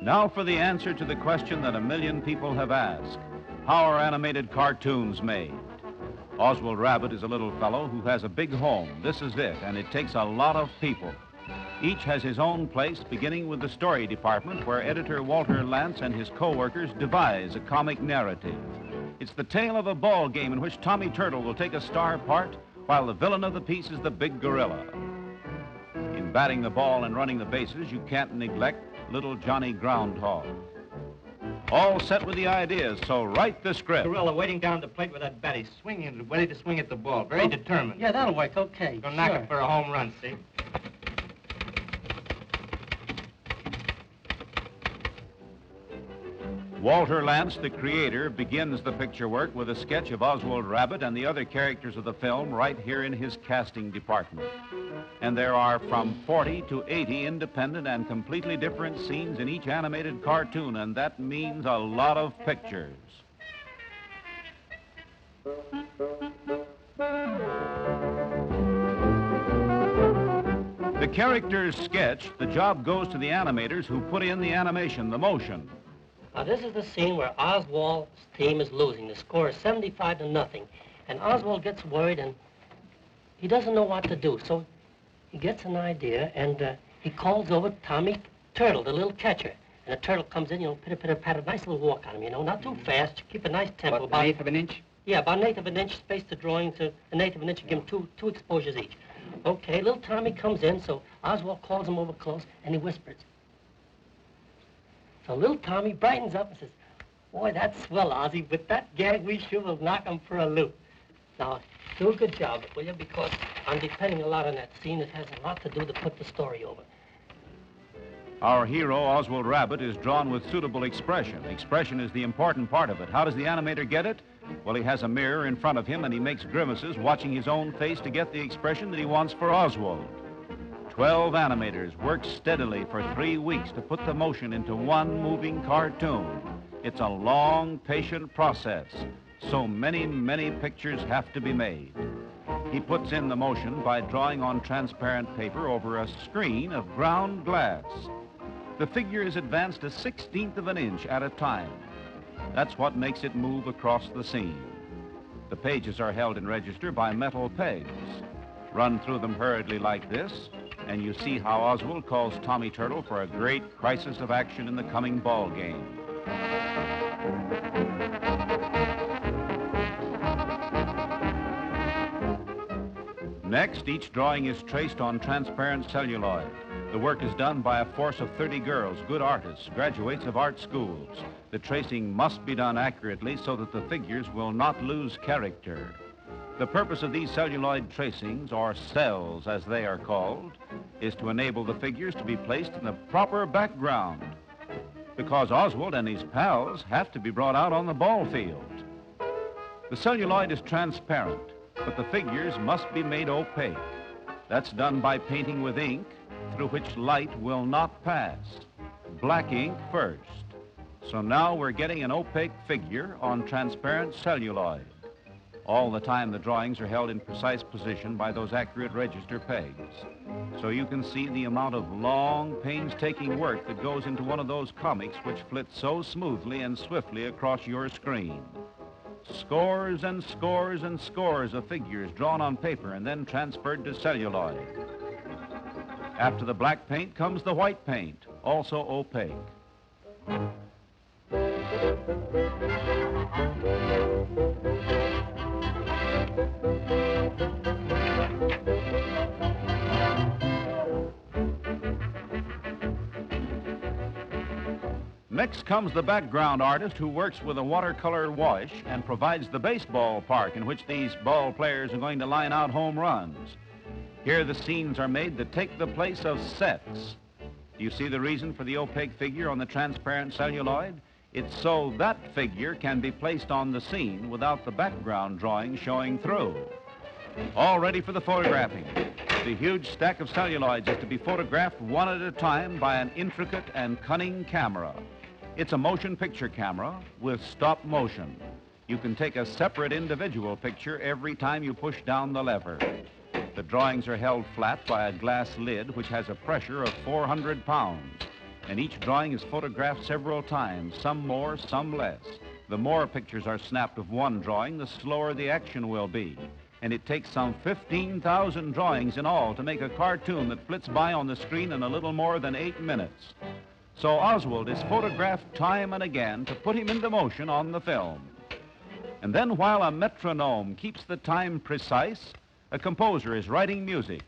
Now for the answer to the question that a million people have asked. How are animated cartoons made? Oswald Rabbit is a little fellow who has a big home. This is it, and it takes a lot of people. Each has his own place, beginning with the story department, where editor Walter Lantz and his co-workers devise a comic narrative. It's the tale of a ball game in which Tommy Turtle will take a star part, while the villain of the piece is the big gorilla. In batting the ball and running the bases, you can't neglect little Johnny Groundhog. All set with the ideas, so write the script. Gorilla waiting down the plate with that bat. He's swinging, ready to swing at the ball. Very determined. Yeah, that'll work, okay. Gonna knock it for a home run, see? Walter Lantz, the creator, begins the picture work with a sketch of Oswald Rabbit and the other characters of the film right here in his casting department. And there are from 40 to 80 independent and completely different scenes in each animated cartoon, and that means a lot of pictures. The characters sketched, the job goes to the animators who put in the animation, the motion. Now, this is the scene where Oswald's team is losing. The score is 75-0. And Oswald gets worried, and he doesn't know what to do. So he gets an idea, and he calls over Tommy Turtle, the little catcher. And the turtle comes in, pitter-pitter-patter, nice little walk on him, not too fast. Keep a nice tempo. About an eighth of an inch? Yeah, about an eighth of an inch. Space the drawing to an eighth of an inch and give him two exposures each. Okay, little Tommy comes in, so Oswald calls him over close, and he whispers. So little Tommy brightens up and says, "Boy, that's swell, Ozzy. With that gag, we sure will knock him for a loop." Now, do a good job, will you? Because I'm depending a lot on that scene. It has a lot to do to put the story over. Our hero, Oswald Rabbit, is drawn with suitable expression. Expression is the important part of it. How does the animator get it? Well, he has a mirror in front of him, and he makes grimaces, watching his own face to get the expression that he wants for Oswald. 12 animators work steadily for 3 weeks to put the motion into one moving cartoon. It's a long, patient process. So many, many pictures have to be made. He puts in the motion by drawing on transparent paper over a screen of ground glass. The figure is advanced a 1/16 of an inch at a time. That's what makes it move across the scene. The pages are held in register by metal pegs. Run through them hurriedly like this, and you see how Oswald calls Tommy Turtle for a great crisis of action in the coming ball game. Next, each drawing is traced on transparent celluloid. The work is done by a force of 30 girls, good artists, graduates of art schools. The tracing must be done accurately so that the figures will not lose character. The purpose of these celluloid tracings, or cells as they are called, is to enable the figures to be placed in the proper background, because Oswald and his pals have to be brought out on the ball field. The celluloid is transparent, but the figures must be made opaque. That's done by painting with ink through which light will not pass. Black ink first. So now we're getting an opaque figure on transparent celluloid. All the time the drawings are held in precise position by those accurate register pegs. So you can see the amount of long, painstaking work that goes into one of those comics which flits so smoothly and swiftly across your screen. Scores and scores and scores of figures drawn on paper and then transferred to celluloid. After the black paint comes the white paint, also opaque. Next comes the background artist who works with a watercolor wash and provides the baseball park in which these ball players are going to line out home runs. Here the scenes are made that take the place of sets. You see the reason for the opaque figure on the transparent celluloid? It's so that figure can be placed on the scene without the background drawing showing through. All ready for the photographing. The huge stack of celluloids is to be photographed one at a time by an intricate and cunning camera. It's a motion picture camera with stop motion. You can take a separate individual picture every time you push down the lever. The drawings are held flat by a glass lid which has a pressure of 400 pounds. And each drawing is photographed several times, some more, some less. The more pictures are snapped of one drawing, the slower the action will be. And it takes some 15,000 drawings in all to make a cartoon that flits by on the screen in a little more than 8 minutes. So Oswald is photographed time and again to put him into motion on the film. And then while a metronome keeps the time precise, a composer is writing music.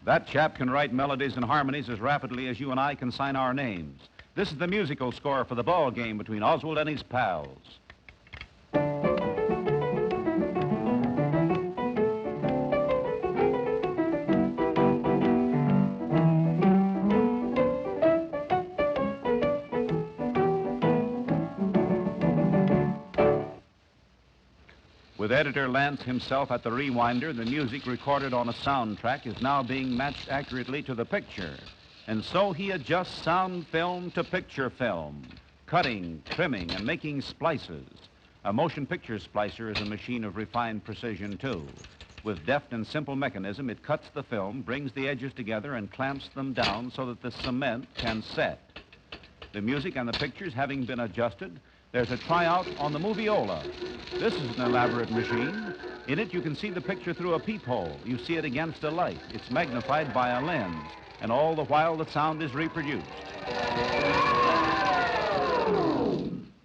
That chap can write melodies and harmonies as rapidly as you and I can sign our names. This is the musical score for the ball game between Oswald and his pals. With editor Lance himself at the rewinder, the music recorded on a soundtrack is now being matched accurately to the picture. And so he adjusts sound film to picture film, cutting, trimming, and making splices. A motion picture splicer is a machine of refined precision, too. With deft and simple mechanism, it cuts the film, brings the edges together, and clamps them down so that the cement can set. The music and the pictures having been adjusted, there's a tryout on the moviola. This is an elaborate machine. In it, you can see the picture through a peephole. You see it against a light. It's magnified by a lens, and all the while the sound is reproduced.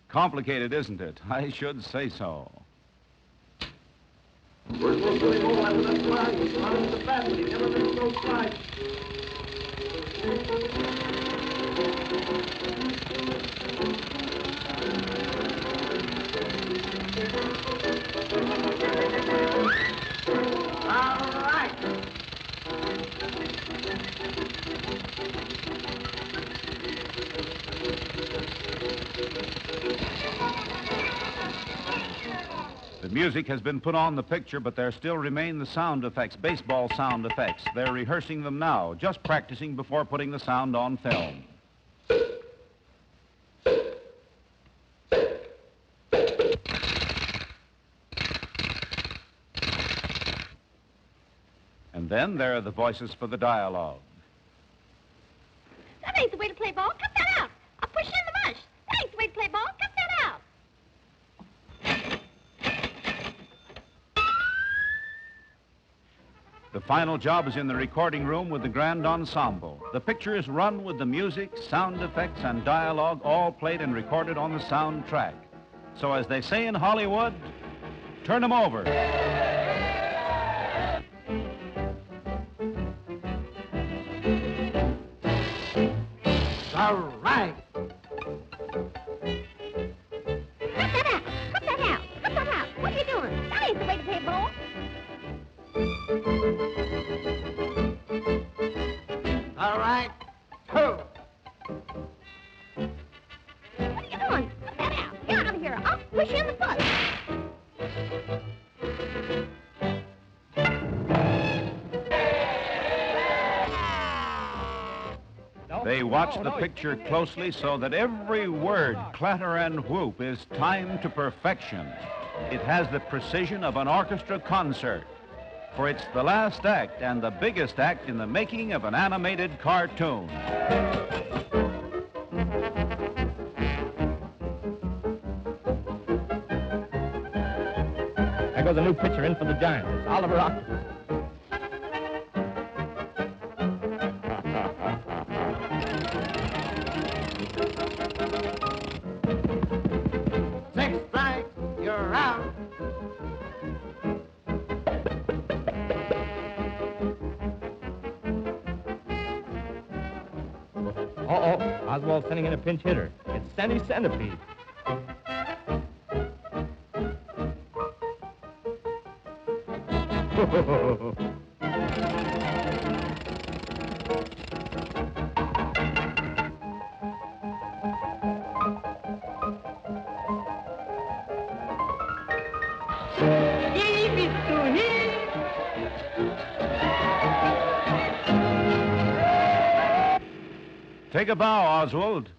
Complicated, isn't it? I should say so. We're supposed to go after that flag. It's not in the family. Never been so flag. All right. The music has been put on the picture, but there still remain the sound effects, baseball sound effects. They're rehearsing them now, just practicing before putting the sound on film. And then there are the voices for the dialogue. That ain't the way to play ball. Cut that out. I'll push you in the mush. That ain't the way to play ball. Cut that out. The final job is in the recording room with the grand ensemble. The picture is run with the music, sound effects, and dialogue all played and recorded on the soundtrack. So as they say in Hollywood, turn 'em over. All right. Cut that out. Cut that out. Cut that out. What are you doing? That ain't the way to play ball. All right. Two. What are you doing? Cut that out. Get out of here. I'll push you in the foot. They watch the picture closely so that every word, clatter, and whoop is timed to perfection. It has the precision of an orchestra concert, for it's the last act and the biggest act in the making of an animated cartoon. There goes a new pitcher in for the Giants. It's Oliver Octopus. Six strikes. You're out. Uh-oh. Oswald's sending in a pinch hitter. It's Sandy Centipede. Take a bow, Oswald.